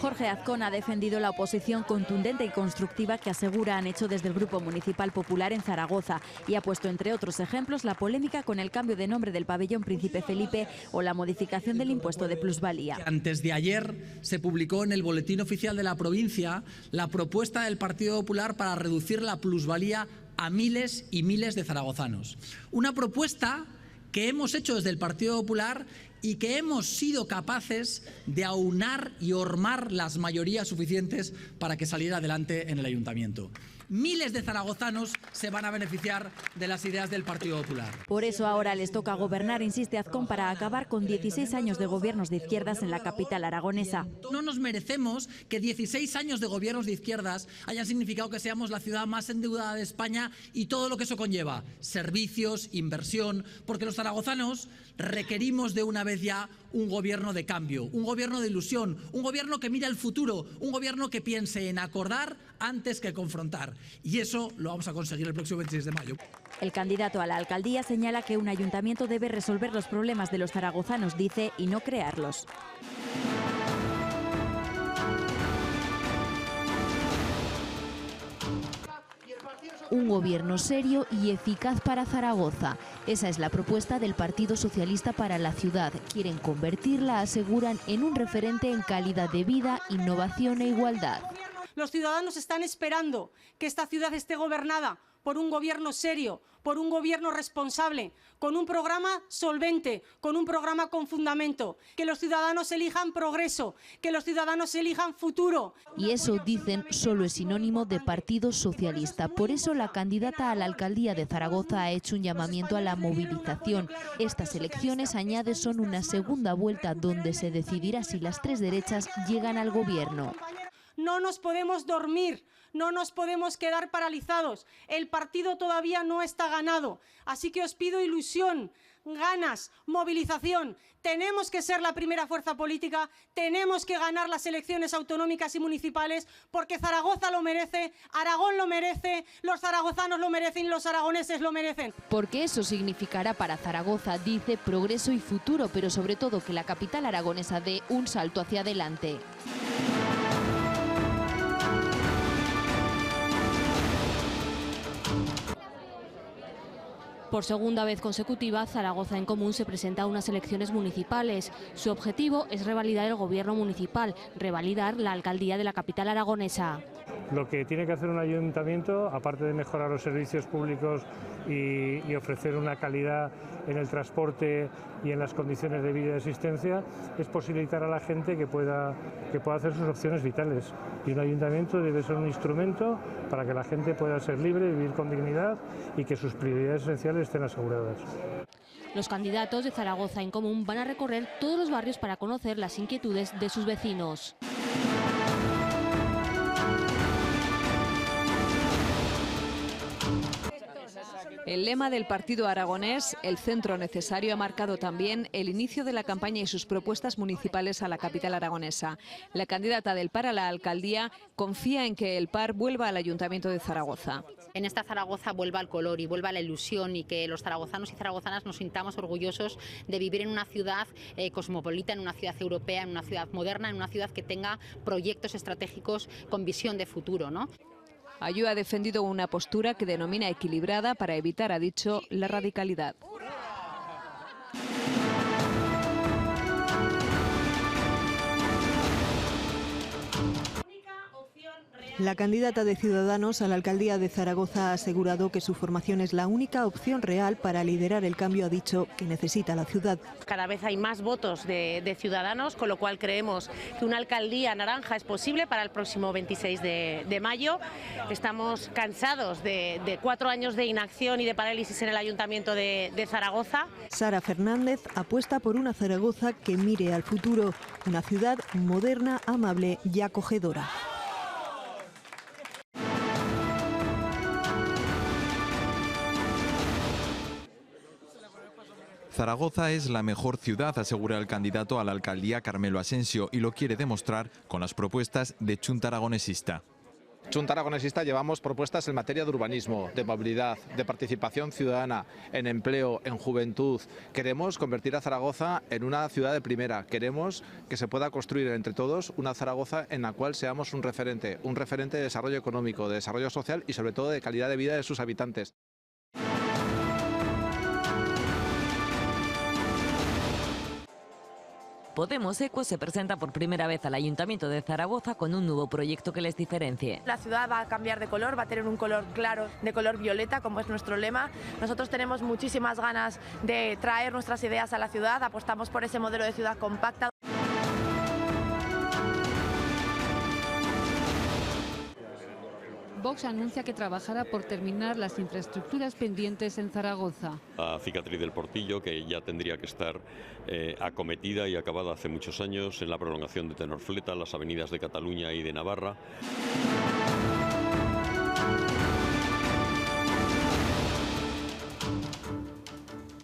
Jorge Azcón ha defendido la oposición contundente y constructiva que asegura han hecho desde el Grupo Municipal Popular en Zaragoza y ha puesto entre otros ejemplos la polémica con el cambio de nombre del pabellón Príncipe Felipe o la modificación del impuesto de plusvalía. Antes de ayer se publicó en el Boletín Oficial de la provincia la propuesta del Partido Popular para reducir la plusvalía a miles y miles de zaragozanos. Una propuesta que hemos hecho desde el Partido Popular y que hemos sido capaces de aunar y hormar las mayorías suficientes para que saliera adelante en el Ayuntamiento. Miles de zaragozanos se van a beneficiar de las ideas del Partido Popular. Por eso ahora les toca gobernar, insiste Azcón, para acabar con 16 años de gobiernos de izquierdas en la capital aragonesa. No nos merecemos que 16 años de gobiernos de izquierdas hayan significado que seamos la ciudad más endeudada de España y todo lo que eso conlleva. Servicios, inversión, porque los zaragozanos requerimos de una vez ya un gobierno de cambio, un gobierno de ilusión, un gobierno que mire al futuro, un gobierno que piense en acordar antes que confrontar. Y eso lo vamos a conseguir el próximo 26 de mayo. El candidato a la alcaldía señala que un ayuntamiento debe resolver los problemas de los zaragozanos, dice, y no crearlos. Un gobierno serio y eficaz para Zaragoza. Esa es la propuesta del Partido Socialista para la ciudad. Quieren convertirla, aseguran, en un referente en calidad de vida, innovación e igualdad. Los ciudadanos están esperando que esta ciudad esté gobernada por un gobierno serio, por un gobierno responsable, con un programa solvente, con un programa con fundamento, que los ciudadanos elijan progreso, que los ciudadanos elijan futuro. Y eso, dicen, solo es sinónimo de Partido Socialista. Por eso la candidata a la alcaldía de Zaragoza ha hecho un llamamiento a la movilización. Estas elecciones, añade, son una segunda vuelta donde se decidirá si las tres derechas llegan al gobierno. No nos podemos dormir, no nos podemos quedar paralizados. El partido todavía no está ganado. Así que os pido ilusión, ganas, movilización. Tenemos que ser la primera fuerza política, tenemos que ganar las elecciones autonómicas y municipales porque Zaragoza lo merece, Aragón lo merece, los zaragozanos lo merecen y los aragoneses lo merecen. Porque eso significará para Zaragoza, dice, progreso y futuro, pero sobre todo que la capital aragonesa dé un salto hacia adelante. Por segunda vez consecutiva, Zaragoza en Común se presenta a unas elecciones municipales. Su objetivo es revalidar el gobierno municipal, revalidar la alcaldía de la capital aragonesa. Lo que tiene que hacer un ayuntamiento, aparte de mejorar los servicios públicos y ofrecer una calidad en el transporte y en las condiciones de vida y de existencia, es posibilitar a la gente que pueda hacer sus opciones vitales. Y un ayuntamiento debe ser un instrumento para que la gente pueda ser libre, vivir con dignidad y que sus prioridades esenciales estén aseguradas. Los candidatos de Zaragoza en Común van a recorrer todos los barrios para conocer las inquietudes de sus vecinos. El lema del partido aragonés, el centro necesario, ha marcado también el inicio de la campaña y sus propuestas municipales a la capital aragonesa. La candidata del PAR a la alcaldía confía en que el PAR vuelva al Ayuntamiento de Zaragoza. En esta Zaragoza vuelva el color y vuelva la ilusión y que los zaragozanos y zaragozanas nos sintamos orgullosos de vivir en una ciudad cosmopolita, en una ciudad europea, en una ciudad moderna, en una ciudad que tenga proyectos estratégicos con visión de futuro, ¿no? Ayú ha defendido una postura que denomina equilibrada para evitar, ha dicho, la radicalidad. La candidata de Ciudadanos a la alcaldía de Zaragoza ha asegurado que su formación es la única opción real para liderar el cambio, ha dicho, que necesita la ciudad. Cada vez hay más votos de Ciudadanos, con lo cual creemos que una alcaldía naranja es posible para el próximo 26 de mayo. Estamos cansados de 4 años de inacción y de parálisis en el Ayuntamiento de Zaragoza. Sara Fernández apuesta por una Zaragoza que mire al futuro, una ciudad moderna, amable y acogedora. Zaragoza es la mejor ciudad, asegura el candidato a la alcaldía Carmelo Asensio, y lo quiere demostrar con las propuestas de Chunta Aragonesista. Junta Aragonesista llevamos propuestas en materia de urbanismo, de movilidad, de participación ciudadana, en empleo, en juventud. Queremos convertir a Zaragoza en una ciudad de primera. Queremos que se pueda construir entre todos una Zaragoza en la cual seamos un referente de desarrollo económico, de desarrollo social y sobre todo de calidad de vida de sus habitantes. Podemos Equo se presenta por primera vez al Ayuntamiento de Zaragoza con un nuevo proyecto que les diferencie. La ciudad va a cambiar de color, va a tener un color claro, de color violeta, como es nuestro lema. Nosotros tenemos muchísimas ganas de traer nuestras ideas a la ciudad, apostamos por ese modelo de ciudad compacta. Vox anuncia que trabajará por terminar las infraestructuras pendientes en Zaragoza. La cicatriz del Portillo, que ya tendría que estar acometida y acabada hace muchos años, en la prolongación de Tenorfleta, las avenidas de Cataluña y de Navarra.